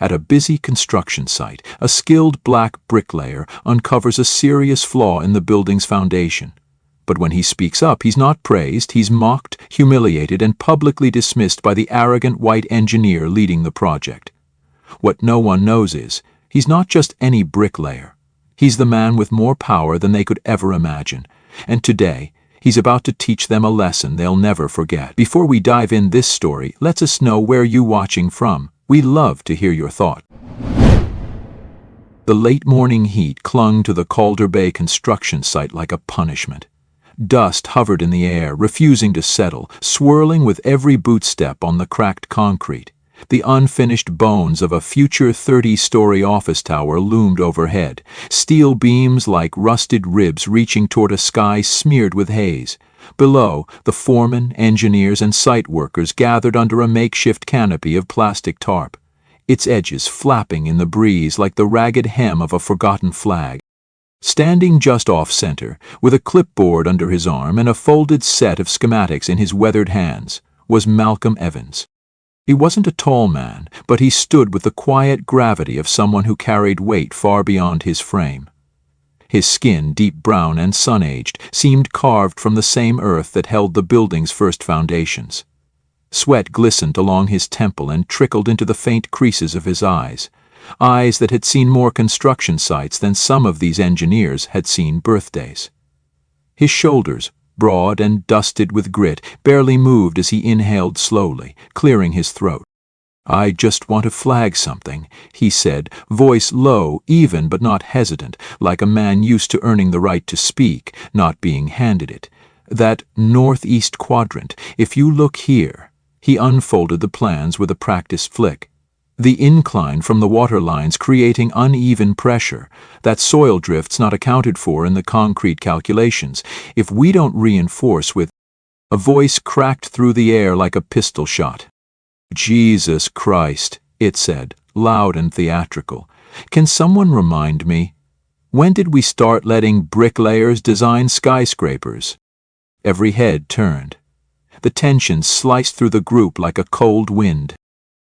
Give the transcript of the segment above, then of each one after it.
At a busy construction site, a skilled black bricklayer uncovers a serious flaw in the building's foundation. But when he speaks up, he's not praised, he's mocked, humiliated, and publicly dismissed by the arrogant white engineer leading the project. What no one knows is, he's not just any bricklayer. He's the man with more power than they could ever imagine. And today, he's about to teach them a lesson they'll never forget. Before we dive in this story, let us know where you're watching from. We love to hear your thought. The late morning heat clung to the Calder Bay construction site like a punishment. Dust hovered in the air, refusing to settle, swirling with every bootstep on the cracked concrete. The unfinished bones of a future 30-story office tower loomed overhead, steel beams like rusted ribs reaching toward a sky smeared with haze. Below, the foremen, engineers, and site workers gathered under a makeshift canopy of plastic tarp, its edges flapping in the breeze like the ragged hem of a forgotten flag. Standing just off-center, with a clipboard under his arm and a folded set of schematics in his weathered hands, was Malcolm Evans. He wasn't a tall man, but he stood with the quiet gravity of someone who carried weight far beyond his frame. His skin, deep brown and sun-aged, seemed carved from the same earth that held the building's first foundations. Sweat glistened along his temple and trickled into the faint creases of his eyes that had seen more construction sites than some of these engineers had seen birthdays. His shoulders, broad and dusted with grit, barely moved as he inhaled slowly, clearing his throat. "I just want to flag something," he said, voice low, even but not hesitant, like a man used to earning the right to speak, not being handed it. "That northeast quadrant, if you look here." He unfolded the plans with a practiced flick. "The incline from the water lines creating uneven pressure. That soil drift's not accounted for in the concrete calculations. If we don't reinforce with—" A voice cracked through the air like a pistol shot. "Jesus Christ," it said, loud and theatrical. "Can someone remind me? When did we start letting bricklayers design skyscrapers?" Every head turned. The tension sliced through the group like a cold wind.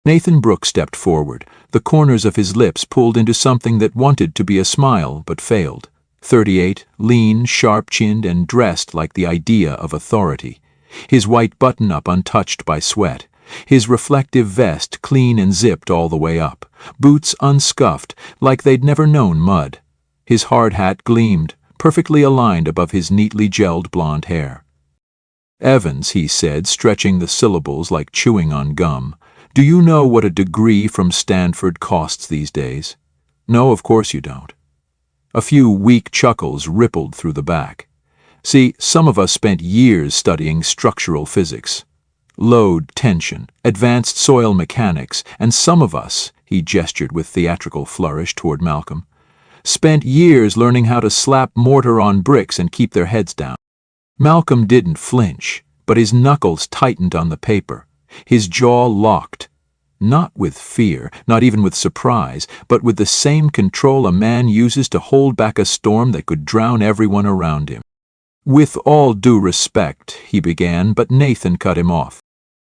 Nathan Brooks stepped forward, the corners of his lips pulled into something that wanted to be a smile but failed. 38, lean, sharp-chinned, and dressed like the idea of authority. His white button-up untouched by sweat. His reflective vest clean and zipped all the way up. Boots unscuffed, like they'd never known mud. His hard hat gleamed, perfectly aligned above his neatly gelled blonde hair. "Evans," he said, stretching the syllables like chewing on gum, "do you know what a degree from Stanford costs these days?" "No, of course you don't." A few weak chuckles rippled through the back. "See, some of us spent years studying structural physics. Load, tension, advanced soil mechanics, and some of us," he gestured with theatrical flourish toward Malcolm, "spent years learning how to slap mortar on bricks and keep their heads down." Malcolm didn't flinch, but his knuckles tightened on the paper, his jaw locked. Not with fear, not even with surprise, but with the same control a man uses to hold back a storm that could drown everyone around him. "With all due respect," he began, but Nathan cut him off.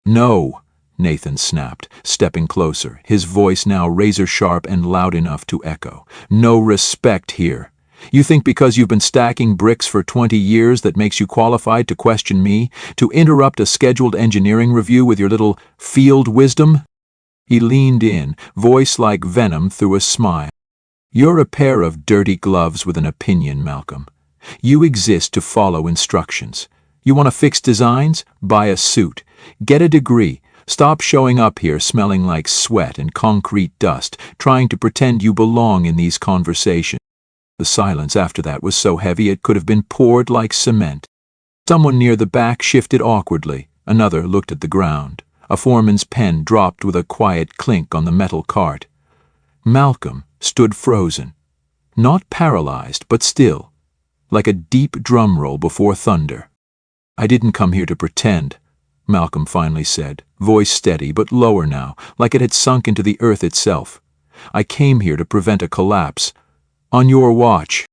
"No," Nathan snapped, stepping closer, his voice now razor-sharp and loud enough to echo. "No respect here. You think because you've been stacking bricks for 20 years that makes you qualified to question me, to interrupt a scheduled engineering review with your little field wisdom?" He leaned in, voice like venom through a smile. "You're a pair of dirty gloves with an opinion, Malcolm. You exist to follow instructions. You want to fix designs? Buy a suit. Get a degree. Stop showing up here smelling like sweat and concrete dust, trying to pretend you belong in these conversations." The silence after that was so heavy it could have been poured like cement. Someone near the back shifted awkwardly. Another looked at the ground. A foreman's pen dropped with a quiet clink on the metal cart. Malcolm stood frozen. Not paralyzed, but still, like a deep drum roll before thunder. "I didn't come here to pretend," Malcolm finally said, voice steady but lower now, like it had sunk into the earth itself. "I came here to prevent a collapse. On your watch."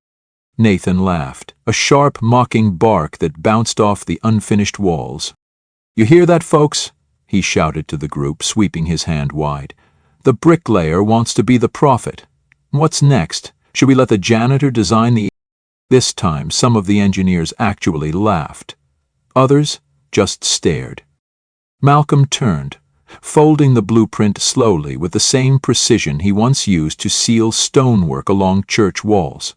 Nathan laughed, a sharp, mocking bark that bounced off the unfinished walls. "You hear that, folks?" he shouted to the group, sweeping his hand wide. The bricklayer wants to be the prophet. What's next? Should we let the janitor design the... This time, some of the engineers actually laughed. Others just stared. Malcolm turned, folding the blueprint slowly with the same precision he once used to seal stonework along church walls.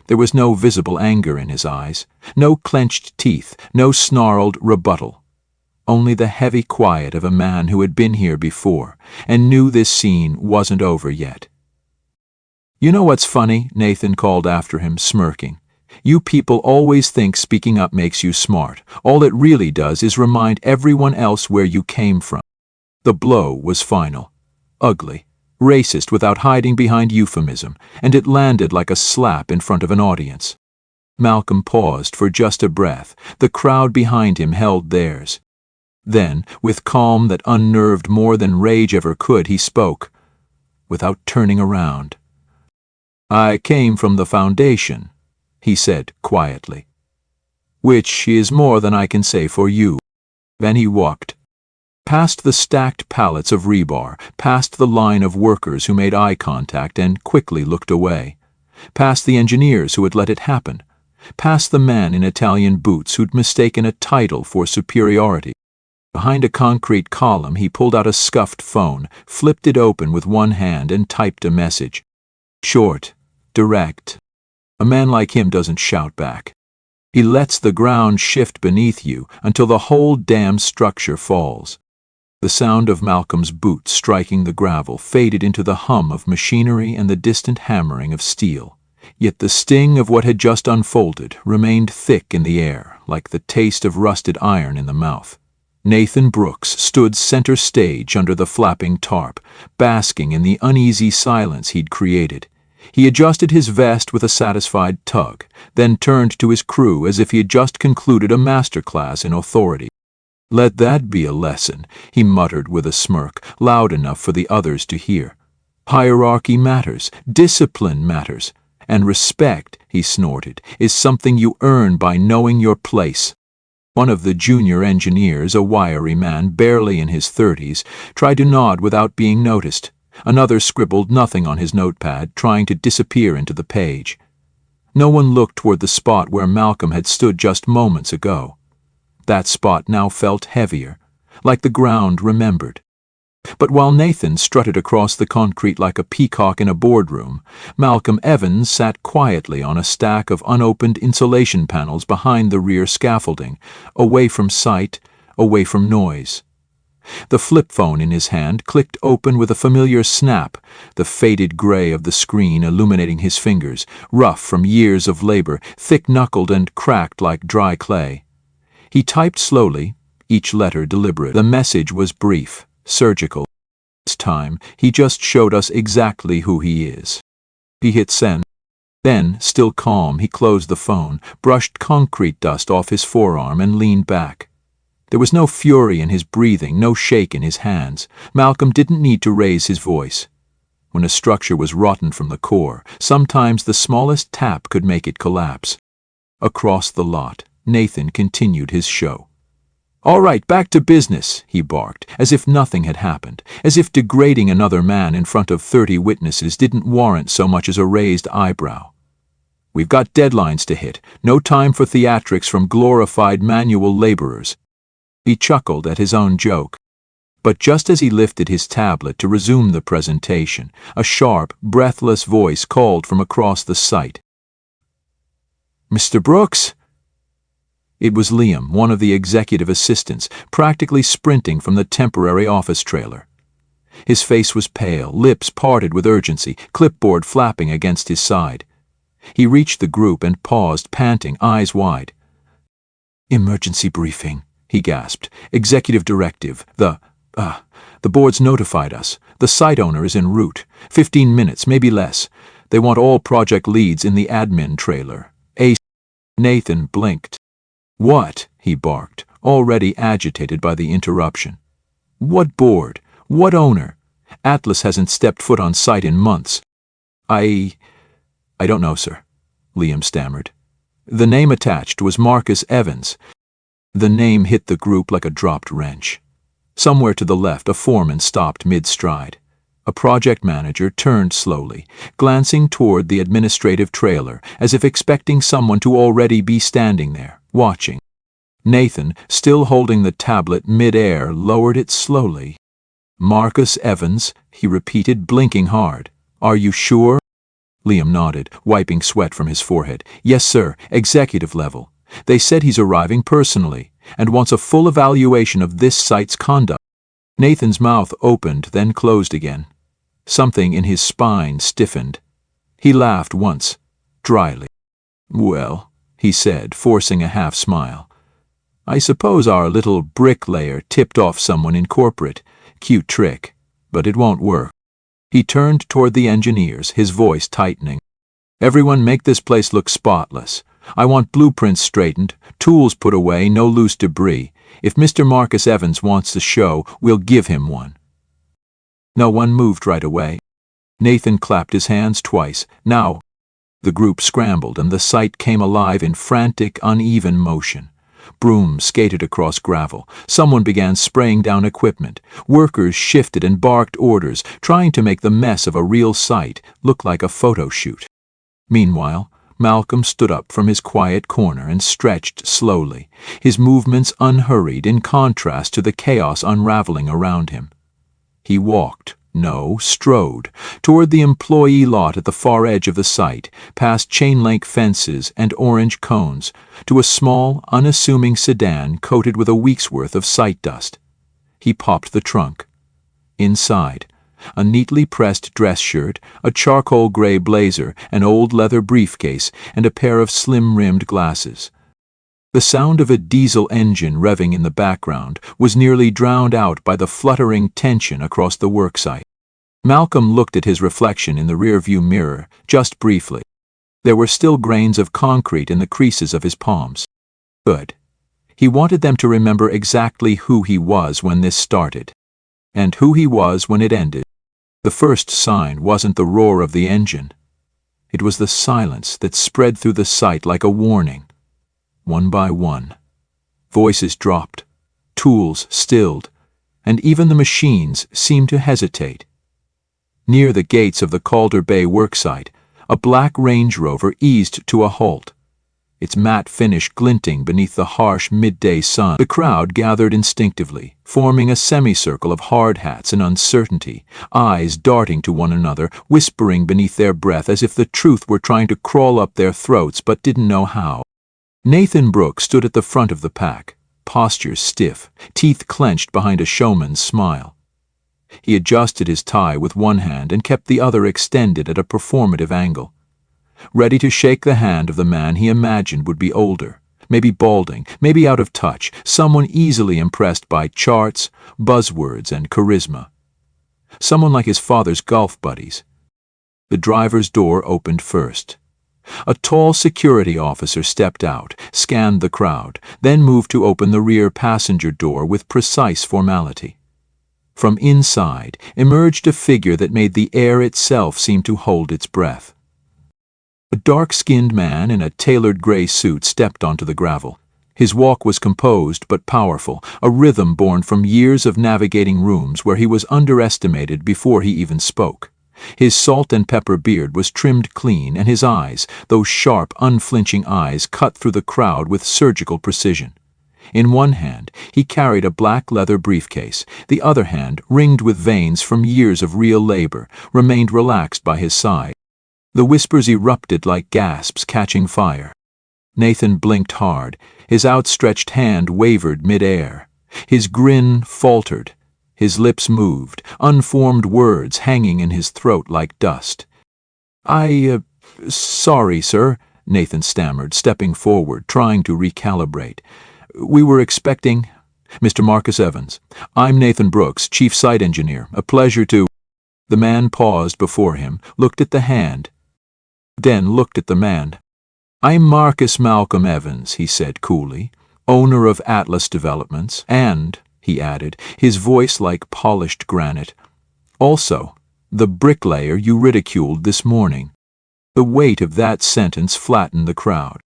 There was no visible anger in his eyes, no clenched teeth, no snarled rebuttal. Only the heavy quiet of a man who had been here before and knew this scene wasn't over yet. "You know what's funny?" Nathan called after him, smirking. "You people always think speaking up makes you smart. All it really does is remind everyone else where you came from." The blow was final, ugly, racist without hiding behind euphemism, and it landed like a slap in front of an audience. Malcolm paused for just a breath. The crowd behind him held theirs. Then, with calm that unnerved more than rage ever could, he spoke, without turning around. "I came from the foundation," he said quietly. "Which is more than I can say for you." Then he walked past the stacked pallets of rebar, past the line of workers who made eye contact and quickly looked away, past the engineers who had let it happen, past the man in Italian boots who'd mistaken a title for superiority. Behind a concrete column, he pulled out a scuffed phone, flipped it open with one hand, and typed a message. Short, direct. A man like him doesn't shout back. He lets the ground shift beneath you until the whole damn structure falls. The sound of Malcolm's boots striking the gravel faded into the hum of machinery and the distant hammering of steel. Yet the sting of what had just unfolded remained thick in the air, like the taste of rusted iron in the mouth. Nathan Brooks stood center stage under the flapping tarp, basking in the uneasy silence he'd created. He adjusted his vest with a satisfied tug, then turned to his crew as if he had just concluded a masterclass in authority. "Let that be a lesson," he muttered with a smirk, loud enough for the others to hear. "Hierarchy matters, discipline matters, and respect," he snorted, "is something you earn by knowing your place." One of the junior engineers, a wiry man barely in his 30s, tried to nod without being noticed. Another scribbled nothing on his notepad, trying to disappear into the page. No one looked toward the spot where Malcolm had stood just moments ago. That spot now felt heavier, like the ground remembered. But while Nathan strutted across the concrete like a peacock in a boardroom, Malcolm Evans sat quietly on a stack of unopened insulation panels behind the rear scaffolding, away from sight, away from noise. The flip phone in his hand clicked open with a familiar snap, the faded gray of the screen illuminating his fingers, rough from years of labor, thick-knuckled and cracked like dry clay. He typed slowly, each letter deliberate. The message was brief, surgical. This time, he just showed us exactly who he is. He hit send. Then, still calm, he closed the phone, brushed concrete dust off his forearm, and leaned back. There was no fury in his breathing, no shake in his hands. Malcolm didn't need to raise his voice. When a structure was rotten from the core, sometimes the smallest tap could make it collapse. Across the lot, Nathan continued his show. "All right, back to business," he barked, as if nothing had happened, as if degrading another man in front of 30 witnesses didn't warrant so much as a raised eyebrow. "We've got deadlines to hit, no time for theatrics from glorified manual laborers." He chuckled at his own joke. But just as he lifted his tablet to resume the presentation, a sharp, breathless voice called from across the site. "Mr. Brooks?" It was Liam, one of the executive assistants, practically sprinting from the temporary office trailer. His face was pale, lips parted with urgency, clipboard flapping against his side. He reached the group and paused, panting, eyes wide. "Emergency briefing," he gasped. "Executive directive. The board's notified us. The site owner is en route. 15 minutes, maybe less. They want all project leads in the admin trailer." Nathan blinked. "What?" he barked, already agitated by the interruption. "What board? What owner? Atlas hasn't stepped foot on site in months." I don't know, sir," Liam stammered. The name attached was Marcus Evans. The name hit the group like a dropped wrench. Somewhere to the left, a foreman stopped mid-stride. A project manager turned slowly, glancing toward the administrative trailer, as if expecting someone to already be standing there, watching. Nathan, still holding the tablet mid-air, lowered it slowly. "Marcus Evans," he repeated, blinking hard. "Are you sure?" Liam nodded, wiping sweat from his forehead. "Yes, sir, executive level. They said he's arriving personally, and wants a full evaluation of this site's conduct." Nathan's mouth opened, then closed again. Something in his spine stiffened. He laughed once, dryly. "Well," he said, forcing a half-smile, "I suppose our little bricklayer tipped off someone in corporate. Cute trick, but it won't work." He turned toward the engineers, his voice tightening. "Everyone make this place look spotless. I want blueprints straightened, tools put away, no loose debris. If Mr. Marcus Evans wants the show, we'll give him one." No one moved right away. Nathan clapped his hands twice. "Now." The group scrambled, and the site came alive in frantic, uneven motion. Brooms skated across gravel. Someone began spraying down equipment. Workers shifted and barked orders, trying to make the mess of a real site look like a photo shoot. Meanwhile, Malcolm stood up from his quiet corner and stretched slowly, his movements unhurried in contrast to the chaos unraveling around him. He walked, strode, toward the employee lot at the far edge of the site, past chain-link fences and orange cones, to a small, unassuming sedan coated with a week's worth of site dust. He popped the trunk. Inside, a neatly pressed dress shirt, a charcoal gray blazer, an old leather briefcase, and a pair of slim-rimmed glasses. The sound of a diesel engine revving in the background was nearly drowned out by the fluttering tension across the worksite. Malcolm looked at his reflection in the rearview mirror, just briefly. There were still grains of concrete in the creases of his palms. Good. He wanted them to remember exactly who he was when this started, and who he was when it ended. The first sign wasn't the roar of the engine. It was the silence that spread through the site like a warning. One by one, voices dropped, tools stilled, and even the machines seemed to hesitate. Near the gates of the Calder Bay worksite, a black Range Rover eased to a halt, its matte finish glinting beneath the harsh midday sun. The crowd gathered instinctively, forming a semicircle of hard hats and uncertainty, eyes darting to one another, whispering beneath their breath as if the truth were trying to crawl up their throats but didn't know how. Nathan Brooks stood at the front of the pack, posture stiff, teeth clenched behind a showman's smile. He adjusted his tie with one hand and kept the other extended at a performative angle, ready to shake the hand of the man he imagined would be older, maybe balding, maybe out of touch, someone easily impressed by charts, buzzwords, and charisma. Someone like his father's golf buddies. The driver's door opened first. A tall security officer stepped out, scanned the crowd, then moved to open the rear passenger door with precise formality. From inside emerged a figure that made the air itself seem to hold its breath. A dark-skinned man in a tailored gray suit stepped onto the gravel. His walk was composed but powerful, a rhythm born from years of navigating rooms where he was underestimated before he even spoke. His salt and pepper beard was trimmed clean, and his eyes, those sharp, unflinching eyes, cut through the crowd with surgical precision. In one hand, he carried a black leather briefcase. The other hand, ringed with veins from years of real labor, remained relaxed by his side. The whispers erupted like gasps catching fire. Nathan blinked hard. His outstretched hand wavered mid-air. His grin faltered. His lips moved, unformed words hanging in his throat like dust. Sorry, sir," Nathan stammered, stepping forward, trying to recalibrate. "We were expecting—" "Mr. Marcus Evans. I'm Nathan Brooks, Chief Site Engineer. A pleasure to—" The man paused before him, looked at the hand, then looked at the man. "I'm Marcus Malcolm Evans," he said coolly, "owner of Atlas Developments, and," he added, his voice like polished granite, "also the bricklayer you ridiculed this morning." The weight of that sentence flattened the crowd.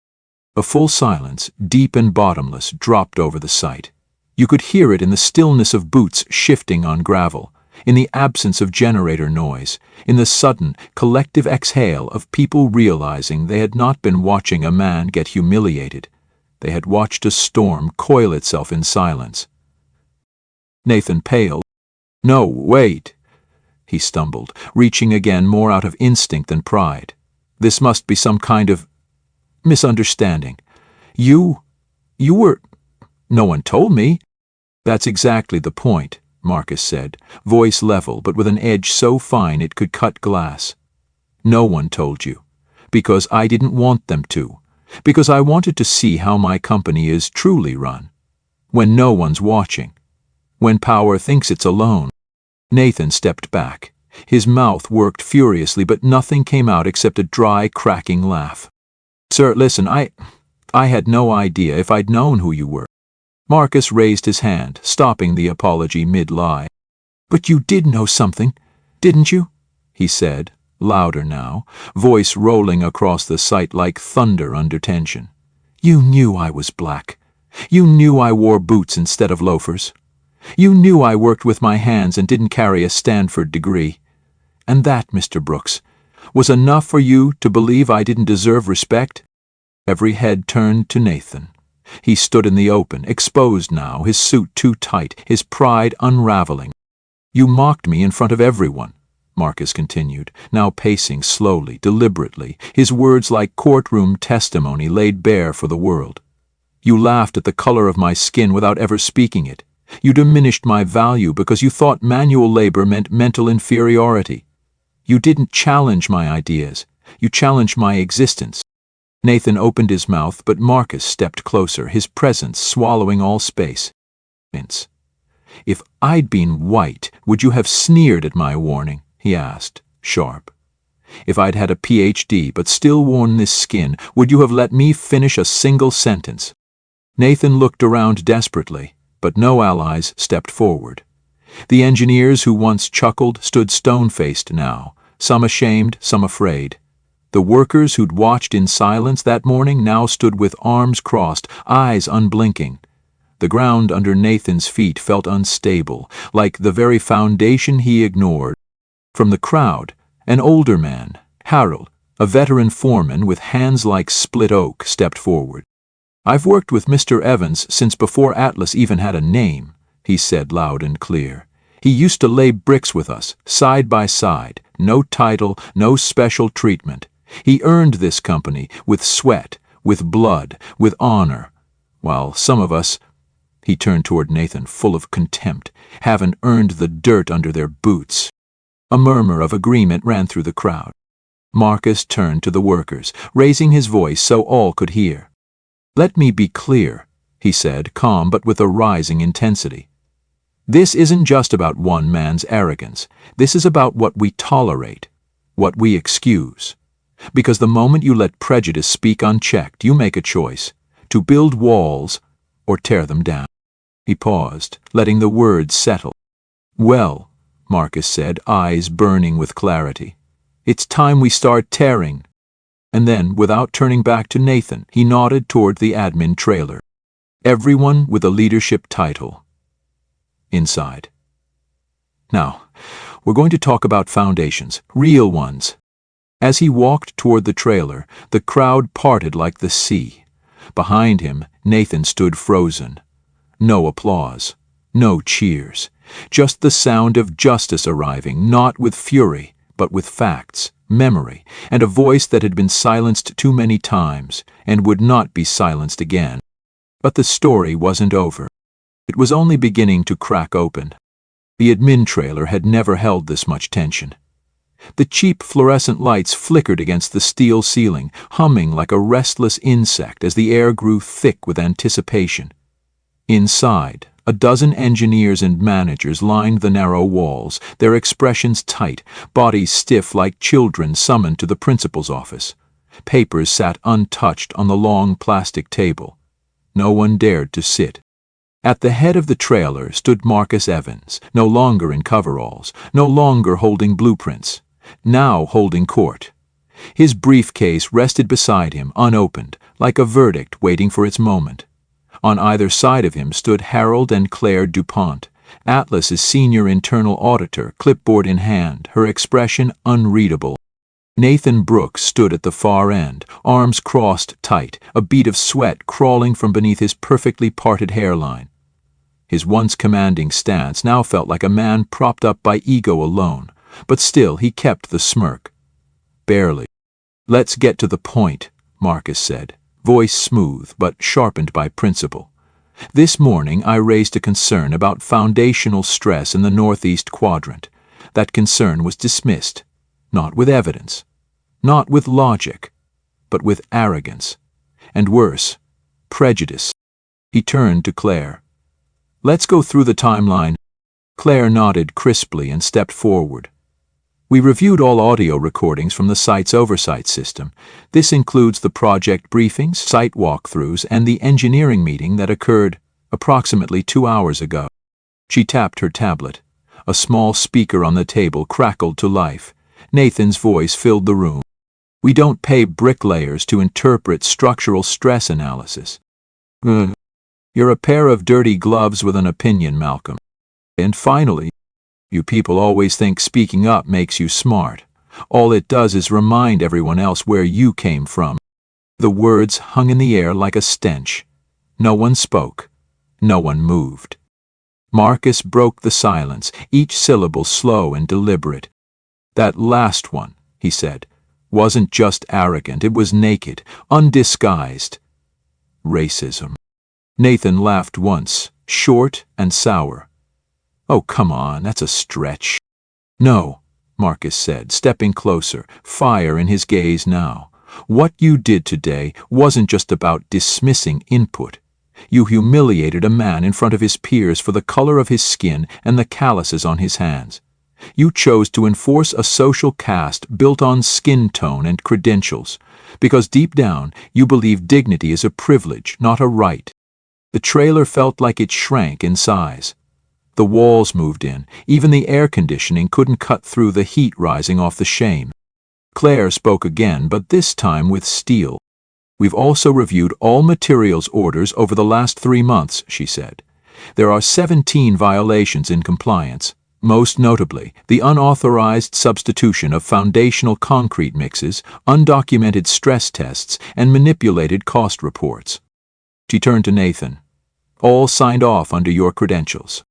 A full silence, deep and bottomless, dropped over the site. You could hear it in the stillness of boots shifting on gravel, in the absence of generator noise, in the sudden, collective exhale of people realizing they had not been watching a man get humiliated. They had watched a storm coil itself in silence. Nathan paled. "No, wait," he stumbled, reaching again more out of instinct than pride. "This must be some kind of misunderstanding. You were... No one told me." "That's exactly the point," Marcus said, voice level but with an edge so fine it could cut glass. "No one told you, because I didn't want them to, because I wanted to see how my company is truly run. When no one's watching. When power thinks it's alone." Nathan stepped back. His mouth worked furiously, but nothing came out except a dry, cracking laugh. "Sir, listen, I had no idea if I'd known who you were." Marcus raised his hand, stopping the apology mid-lie. "But you did know something, didn't you?" he said, louder now, voice rolling across the site like thunder under tension. "You knew I was black. You knew I wore boots instead of loafers. You knew I worked with my hands and didn't carry a Stanford degree. And that, Mr. Brooks, was enough for you to believe I didn't deserve respect?" Every head turned to Nathan. He stood in the open, exposed now, his suit too tight, his pride unraveling. "You mocked me in front of everyone," Marcus continued, now pacing slowly, deliberately, his words like courtroom testimony laid bare for the world. "You laughed at the color of my skin without ever speaking it. You diminished my value because you thought manual labor meant mental inferiority. You didn't challenge my ideas. You challenged my existence." Nathan opened his mouth, but Marcus stepped closer, his presence swallowing all space. "If I'd been white, would you have sneered at my warning?" he asked, sharp. "If I'd had a PhD but still worn this skin, would you have let me finish a single sentence?" Nathan looked around desperately, but no allies stepped forward. The engineers who once chuckled stood stone-faced now, some ashamed, some afraid. The workers who'd watched in silence that morning now stood with arms crossed, eyes unblinking. The ground under Nathan's feet felt unstable, like the very foundation he ignored. From the crowd, an older man, Harold, a veteran foreman with hands like split oak, stepped forward. "I've worked with Mr. Evans since before Atlas even had a name," he said loud and clear. "He used to lay bricks with us, side by side, no title, no special treatment. He earned this company with sweat, with blood, with honor, while some of us," he turned toward Nathan full of contempt, "haven't earned the dirt under their boots." A murmur of agreement ran through the crowd. Marcus turned to the workers, raising his voice so all could hear. "Let me be clear," he said, calm but with a rising intensity. "This isn't just about one man's arrogance. This is about what we tolerate, what we excuse. Because the moment you let prejudice speak unchecked, you make a choice, to build walls or tear them down." He paused, letting the words settle. "Well," Marcus said, eyes burning with clarity, "it's time we start tearing." And then, without turning back to Nathan, he nodded toward the admin trailer. "Everyone with a leadership title. Inside. Now, we're going to talk about foundations, real ones." As he walked toward the trailer, the crowd parted like the sea. Behind him, Nathan stood frozen. No applause, no cheers, just the sound of justice arriving, not with fury, but with facts, memory, and a voice that had been silenced too many times and would not be silenced again. But the story wasn't over. It was only beginning to crack open. The admin trailer had never held this much tension. The cheap fluorescent lights flickered against the steel ceiling, humming like a restless insect as the air grew thick with anticipation. Inside, a dozen engineers and managers lined the narrow walls, their expressions tight, bodies stiff like children summoned to the principal's office. Papers sat untouched on the long plastic table. No one dared to sit. At the head of the trailer stood Marcus Evans, no longer in coveralls, no longer holding blueprints, now holding court. His briefcase rested beside him, unopened, like a verdict waiting for its moment. On either side of him stood Harold and Claire DuPont, Atlas is senior internal auditor, clipboard in hand, her expression unreadable. Nathan Brooks stood at the far end, arms crossed tight, a bead of sweat crawling from beneath his perfectly parted hairline. His once commanding stance now felt like a man propped up by ego alone, but still he kept the smirk. Barely. "Let's get to the point," Marcus said, voice smooth but sharpened by principle. "This morning I raised a concern about foundational stress in the northeast quadrant. That concern was dismissed, not with evidence, not with logic, but with arrogance. And worse, prejudice." He turned to Claire. "Let's go through the timeline." Claire nodded crisply and stepped forward. "We reviewed all audio recordings from the site's oversight system. This includes the project briefings, site walkthroughs, and the engineering meeting that occurred approximately 2 hours ago." She tapped her tablet. A small speaker on the table crackled to life. Nathan's voice filled the room. "We don't pay bricklayers to interpret structural stress analysis." "You're a pair of dirty gloves with an opinion, Malcolm. And finally, you people always think speaking up makes you smart. All it does is remind everyone else where you came from." The words hung in the air like a stench. No one spoke. No one moved. Marcus broke the silence, each syllable slow and deliberate. "That last one," he said, "wasn't just arrogant, it was naked, undisguised. Racism." Nathan laughed once, short and sour. "Oh, come on, that's a stretch." "No," Marcus said, stepping closer, fire in his gaze now. "What you did today wasn't just about dismissing input. You humiliated a man in front of his peers for the color of his skin and the calluses on his hands. You chose to enforce a social caste built on skin tone and credentials, because deep down you believe dignity is a privilege, not a right." The trailer felt like it shrank in size. The walls moved in. Even the air conditioning couldn't cut through the heat rising off the shame. Claire spoke again, but this time with steel. "We've also reviewed all materials orders over the last 3 months," she said. "There are 17 violations in compliance, most notably the unauthorized substitution of foundational concrete mixes, undocumented stress tests, and manipulated cost reports." She turned to Nathan. "All signed off under your credentials."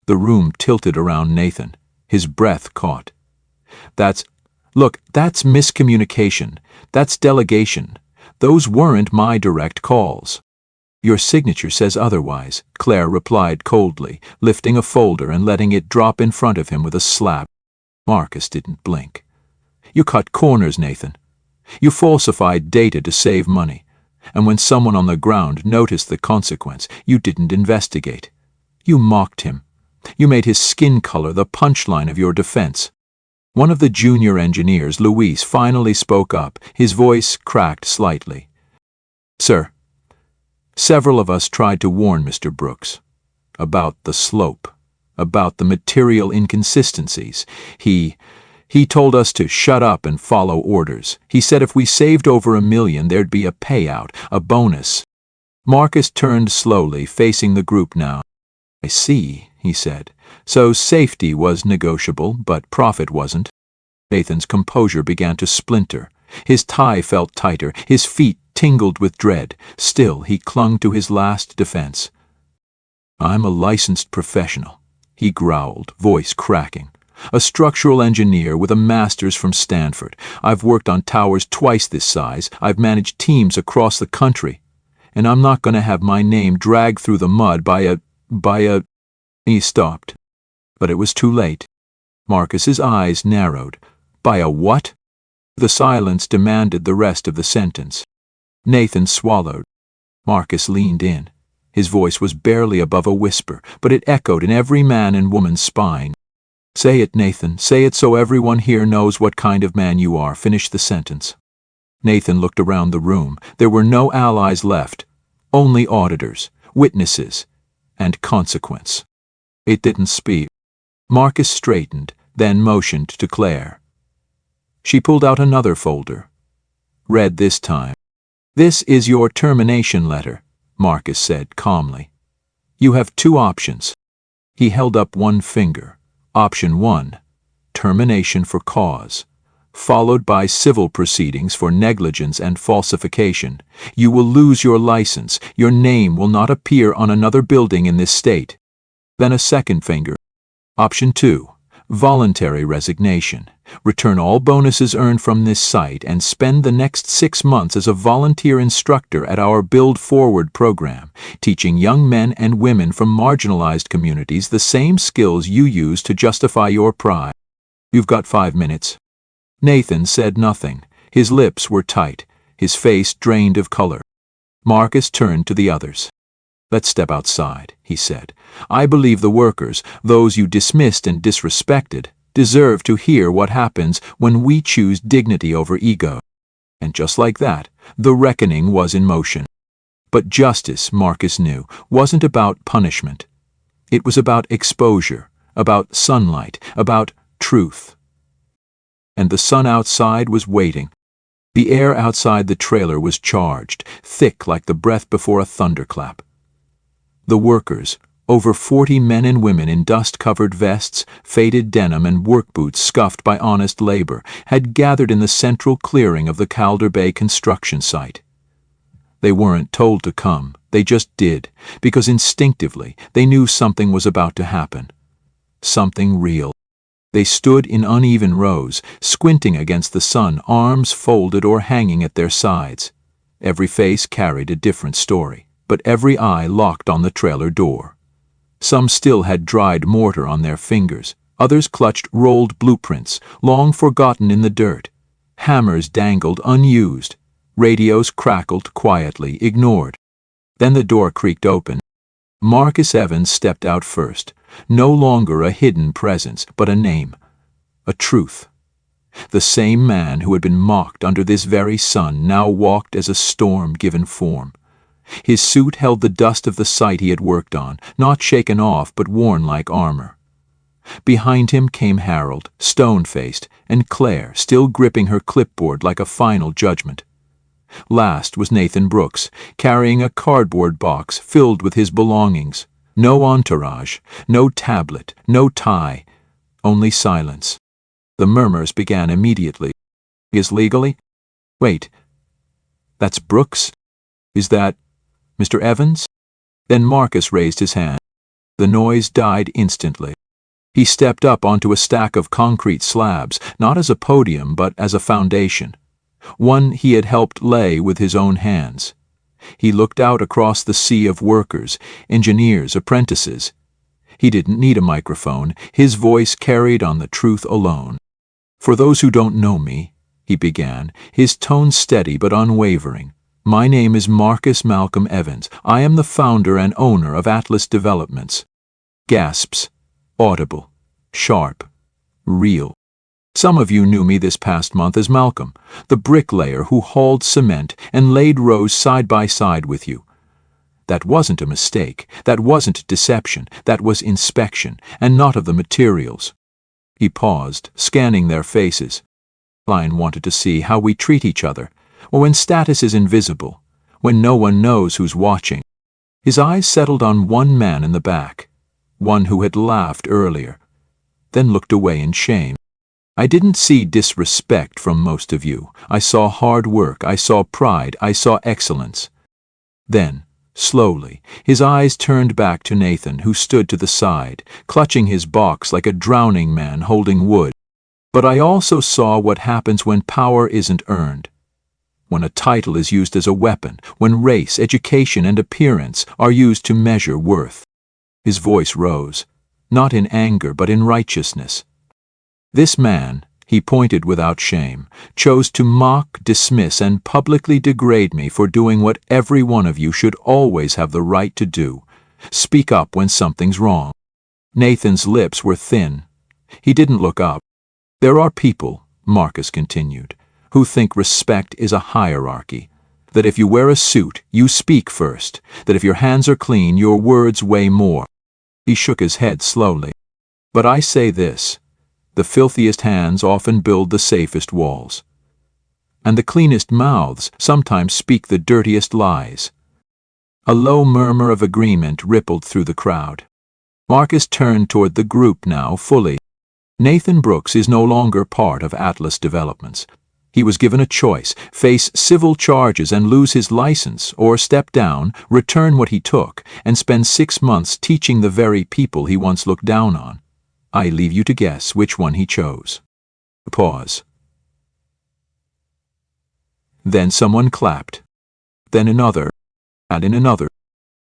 The room tilted around Nathan. His breath caught. That's miscommunication. That's delegation. Those weren't my direct calls." "Your signature says otherwise," Claire replied coldly, lifting a folder and letting it drop in front of him with a slap. Marcus didn't blink. "You cut corners, Nathan. You falsified data to save money. And when someone on the ground noticed the consequence, you didn't investigate. You mocked him. You made his skin color the punchline of your defense." One of the junior engineers, Luis, finally spoke up, his voice cracked slightly. "Sir, several of us tried to warn Mr. Brooks about the slope, about the material inconsistencies. He told us to shut up and follow orders. He said if we saved over $1 million, there'd be a payout, a bonus." Marcus turned slowly, facing the group now. "I see," he said. "So safety was negotiable, but profit wasn't." Nathan's composure began to splinter. His tie felt tighter, his feet tingled with dread. Still, he clung to his last defense. "I'm a licensed professional," he growled, voice cracking. "A structural engineer with a master's from Stanford. I've worked on towers twice this size. I've managed teams across the country. And I'm not going to have my name dragged through the mud by a... He stopped. But it was too late. Marcus's eyes narrowed. "By a what?" The silence demanded the rest of the sentence. Nathan swallowed. Marcus leaned in. His voice was barely above a whisper, but it echoed in every man and woman's spine. "Say it, Nathan. Say it so everyone here knows what kind of man you are. Finish the sentence." Nathan looked around the room. There were no allies left. Only auditors, witnesses, and consequence. It didn't speak. Marcus straightened, then motioned to Claire. She pulled out another folder. Read this time. "This is your termination letter," Marcus said calmly. "You have 2 options." He held up one finger. Option 1, termination for cause, followed by civil proceedings for negligence and falsification. You will lose your license. Your name will not appear on another building in this state. Then a second finger. Option 2, voluntary resignation. Return all bonuses earned from this site and spend the next 6 months as a volunteer instructor at our Build Forward program, teaching young men and women from marginalized communities the same skills you use to justify your pride. You've got 5 minutes. Nathan said nothing. His lips were tight, his face drained of color. Marcus turned to the others. Let's step outside, he said. I believe the workers, those you dismissed and disrespected, deserve to hear what happens when we choose dignity over ego. And just like that, the reckoning was in motion. But justice, Marcus knew, wasn't about punishment. It was about exposure, about sunlight, about truth. And the sun outside was waiting. The air outside the trailer was charged, thick like the breath before a thunderclap. The workers, over 40 men and women in dust-covered vests, faded denim and work boots scuffed by honest labor, had gathered in the central clearing of the Calder Bay construction site. They weren't told to come, they just did, because instinctively they knew something was about to happen. Something real. They stood in uneven rows, squinting against the sun, arms folded or hanging at their sides. Every face carried a different story, but every eye locked on the trailer door. Some still had dried mortar on their fingers. Others clutched rolled blueprints, long forgotten in the dirt. Hammers dangled unused. Radios crackled quietly, ignored. Then the door creaked open. Marcus Evans stepped out first, no longer a hidden presence, but a name, a truth. The same man who had been mocked under this very sun now walked as a storm given form. His suit held the dust of the site he had worked on, not shaken off but worn like armor. Behind him came Harold, stone-faced, and Claire, still gripping her clipboard like a final judgment. Last was Nathan Brooks, carrying a cardboard box filled with his belongings. No entourage, no tablet, no tie, only silence. The murmurs began immediately. Is legally? Wait, that's Brooks? Is that Mr. Evans? Then Marcus raised his hand. The noise died instantly. He stepped up onto a stack of concrete slabs, not as a podium but as a foundation. One he had helped lay with his own hands. He looked out across the sea of workers, engineers, apprentices. He didn't need a microphone. His voice carried on the truth alone. For those who don't know me, he began, his tone steady but unwavering. My name is Marcus Malcolm Evans. I am the founder and owner of Atlas Developments. Gasps, audible, sharp, real. Some of you knew me this past month as Malcolm, the bricklayer who hauled cement and laid rows side by side with you. That wasn't a mistake. That wasn't deception. That was inspection, and not of the materials. He paused, scanning their faces. Line wanted to see how we treat each other, or when status is invisible, when no one knows who's watching. His eyes settled on one man in the back, one who had laughed earlier, then looked away in shame. I didn't see disrespect from most of you. I saw hard work, I saw pride, I saw excellence. Then, slowly, his eyes turned back to Nathan, who stood to the side, clutching his box like a drowning man holding wood. But I also saw what happens when power isn't earned. When a title is used as a weapon, when race, education, and appearance are used to measure worth. His voice rose, not in anger but in righteousness. This man, he pointed without shame, chose to mock, dismiss, and publicly degrade me for doing what every one of you should always have the right to do. Speak up when something's wrong. Nathan's lips were thin. He didn't look up. There are people, Marcus continued, who think respect is a hierarchy, that if you wear a suit, you speak first, that if your hands are clean, your words weigh more. He shook his head slowly. But I say this, the filthiest hands often build the safest walls. And the cleanest mouths sometimes speak the dirtiest lies. A low murmur of agreement rippled through the crowd. Marcus turned toward the group now fully. Nathan Brooks is no longer part of Atlas Developments. He was given a choice: face civil charges and lose his license, or step down, return what he took, and spend 6 months teaching the very people he once looked down on. I leave you to guess which one he chose. Pause. Then someone clapped. Then another, and another.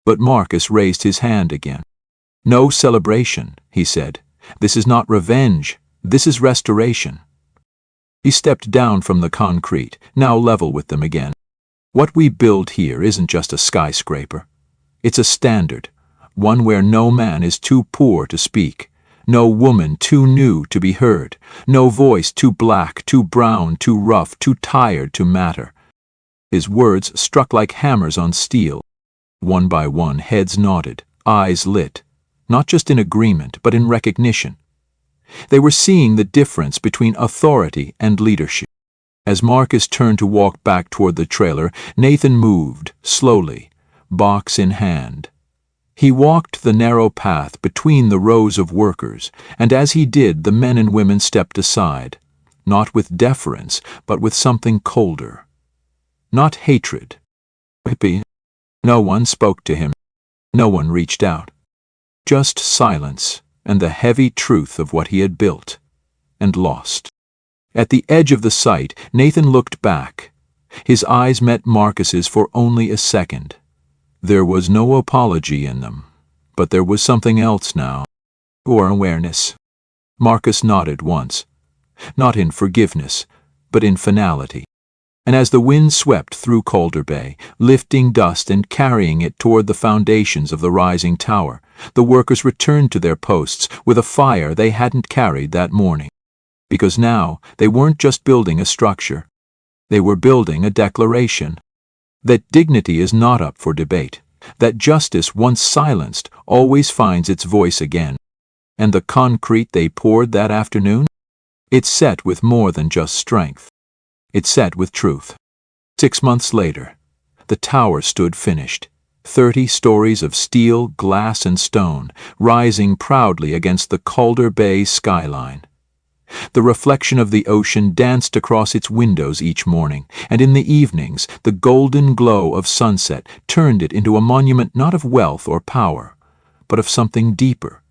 But Marcus raised his hand again. "No celebration," he said. "This is not revenge. This is restoration." He stepped down from the concrete, now level with them again. "What we build here isn't just a skyscraper. It's a standard, one where no man is too poor to speak, no woman too new to be heard, no voice too black, too brown, too rough, too tired to matter." His words struck like hammers on steel. One by one, heads nodded, eyes lit, not just in agreement, but in recognition. They were seeing the difference between authority and leadership. As Marcus turned to walk back toward the trailer, Nathan moved, slowly, box in hand. He walked the narrow path between the rows of workers, and as he did, the men and women stepped aside, not with deference, but with something colder. Not hatred. No one spoke to him. No one reached out. Just silence and the heavy truth of what he had built and lost. At the edge of the site, Nathan looked back. His eyes met Marcus's for only a second. There was no apology in them, but there was something else now. Or awareness. Marcus nodded once, not in forgiveness, but in finality. And as the wind swept through Calder Bay, lifting dust and carrying it toward the foundations of the rising tower, the workers returned to their posts with a fire they hadn't carried that morning. Because now they weren't just building a structure. They were building a declaration. That dignity is not up for debate. That justice, once silenced, always finds its voice again. And the concrete they poured that afternoon? It's set with more than just strength. It's set with truth. 6 months later, the tower stood finished, 30 stories of steel, glass, and stone, rising proudly against the Calder Bay skyline. The reflection of the ocean danced across its windows each morning, and in the evenings, the golden glow of sunset turned it into a monument not of wealth or power, but of something deeper: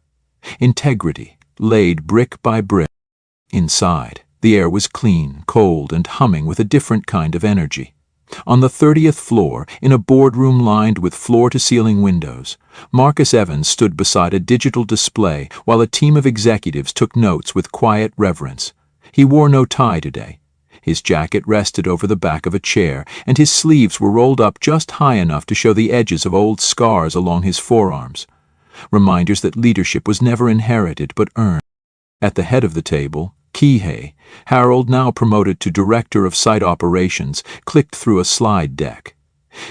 integrity, laid brick by brick. Inside, the air was clean, cold, and humming with a different kind of energy. On the 30th floor, in a boardroom lined with floor-to-ceiling windows, Marcus Evans stood beside a digital display while a team of executives took notes with quiet reverence. He wore no tie today. His jacket rested over the back of a chair, and his sleeves were rolled up just high enough to show the edges of old scars along his forearms. Reminders that leadership was never inherited but earned. At the head of the table, Kihei, Harold, now promoted to Director of Site Operations, clicked through a slide deck.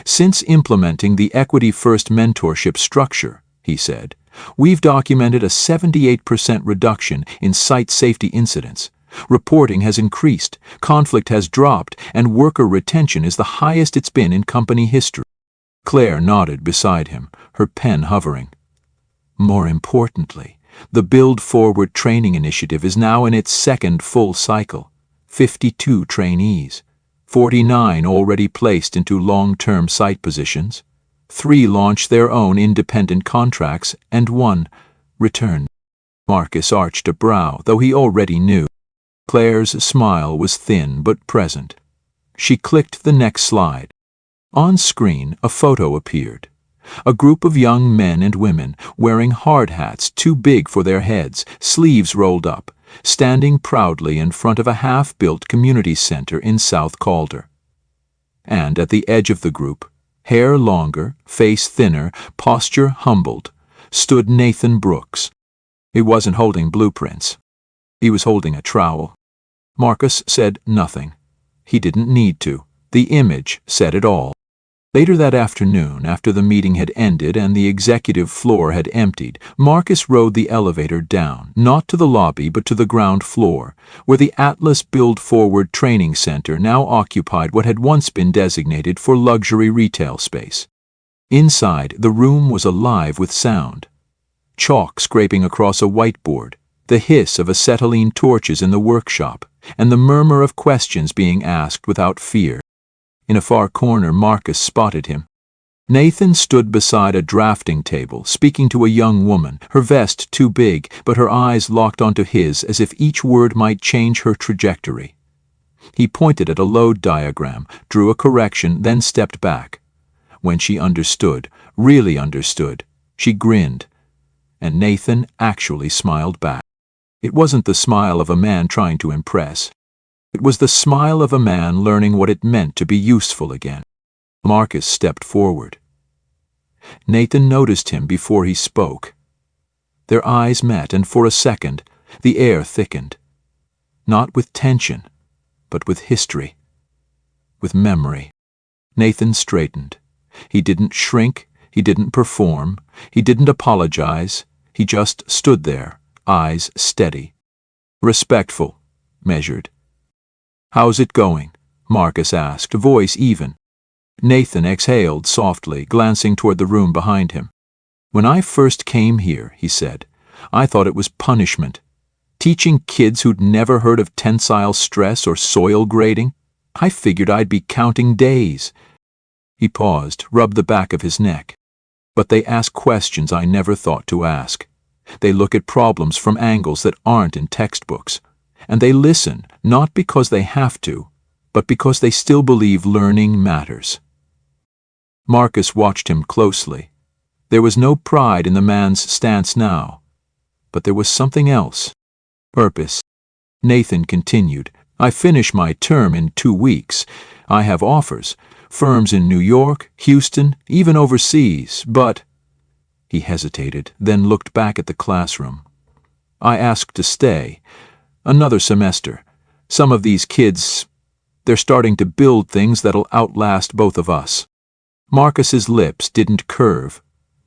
"Since implementing the Equity First mentorship structure," he said, "we've documented a 78% reduction in site safety incidents. Reporting has increased, conflict has dropped, and worker retention is the highest it's been in company history." Claire nodded beside him, her pen hovering. "More importantly, the Build Forward training initiative is now in its second full cycle. 52 trainees, 49 already placed into long-term site positions, 3 launched their own independent contracts, and 1 returned." Marcus arched a brow, though he already knew. Claire's smile was thin but present. She clicked the next slide. On screen, a photo appeared. A group of young men and women wearing hard hats too big for their heads, sleeves rolled up, standing proudly in front of a half-built community center in South Calder. And at the edge of the group, hair longer, face thinner, posture humbled, stood Nathan Brooks. He wasn't holding blueprints. He was holding a trowel. Marcus said nothing. He didn't need to. The image said it all. Later that afternoon, after the meeting had ended and the executive floor had emptied, Marcus rode the elevator down, not to the lobby but to the ground floor, where the Atlas Build Forward Training Center now occupied what had once been designated for luxury retail space. Inside, the room was alive with sound. chalk scraping across a whiteboard, the hiss of acetylene torches in the workshop, and the murmur of questions being asked without fear. In a far corner, Marcus spotted him. Nathan stood beside a drafting table, speaking to a young woman, her vest too big, but her eyes locked onto his as if each word might change her trajectory. He pointed at a load diagram, drew a correction, then stepped back. When she understood, really understood, she grinned, and Nathan actually smiled back. It wasn't the smile of a man trying to impress. It was the smile of a man learning what it meant to be useful again. Marcus stepped forward. Nathan noticed him before he spoke. Their eyes met, and for a second, the air thickened. Not with tension, but with history. With memory. Nathan straightened. He didn't shrink, he didn't perform, he didn't apologize, he just stood there, eyes steady. Respectful, measured. "How's it going?" Marcus asked, voice even. Nathan exhaled softly, glancing toward the room behind him. "When I first came here," he said, "I thought it was punishment. Teaching kids who'd never heard of tensile stress or soil grading. I figured I'd be counting days." He paused, rubbed the back of his neck. "But they ask questions I never thought to ask. They look at problems from angles that aren't in textbooks. And they listen, not because they have to, but because they still believe learning matters." Marcus watched him closely. There was no pride in the man's stance now, but there was something else. Purpose. Nathan continued, "I finish my term in 2 weeks. I have offers, firms in New York, Houston, even overseas, but—" He hesitated, then looked back at the classroom. "I asked to stay. Another semester. Some of these kids, they're starting to build things that'll outlast both of us." Marcus's lips didn't curve,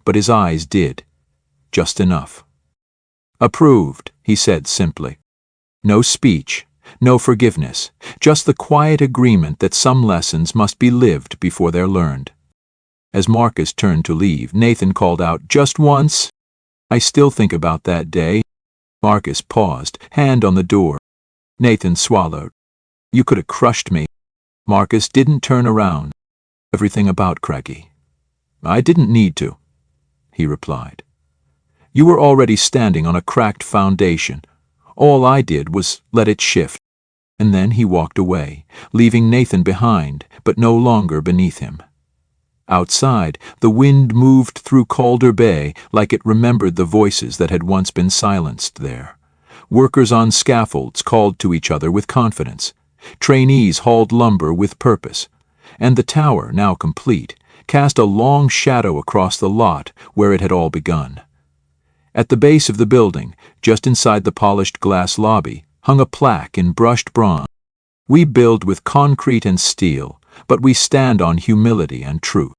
but his eyes did. Just enough. "Approved," he said simply. No speech, no forgiveness, just the quiet agreement that some lessons must be lived before they're learned. As Marcus turned to leave, Nathan called out, "Just once? I still think about that day." Marcus paused, hand on the door. Nathan swallowed. "You could have crushed me." Marcus didn't turn around. "Everything about Craigie. I didn't need to," he replied. "You were already standing on a cracked foundation. All I did was let it shift." And then he walked away, leaving Nathan behind, but no longer beneath him. Outside, the wind moved through Calder Bay like it remembered the voices that had once been silenced there. Workers on scaffolds called to each other with confidence. Trainees hauled lumber with purpose. And the tower, now complete, cast a long shadow across the lot where it had all begun. At the base of the building, just inside the polished glass lobby, hung a plaque in brushed bronze. "We build with concrete and steel, but we stand on humility and truth."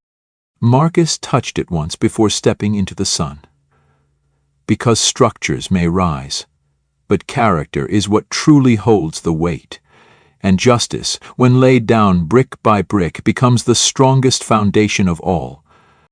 Marcus touched it once before stepping into the sun. Because structures may rise, but character is what truly holds the weight. And justice, when laid down brick by brick, becomes the strongest foundation of all,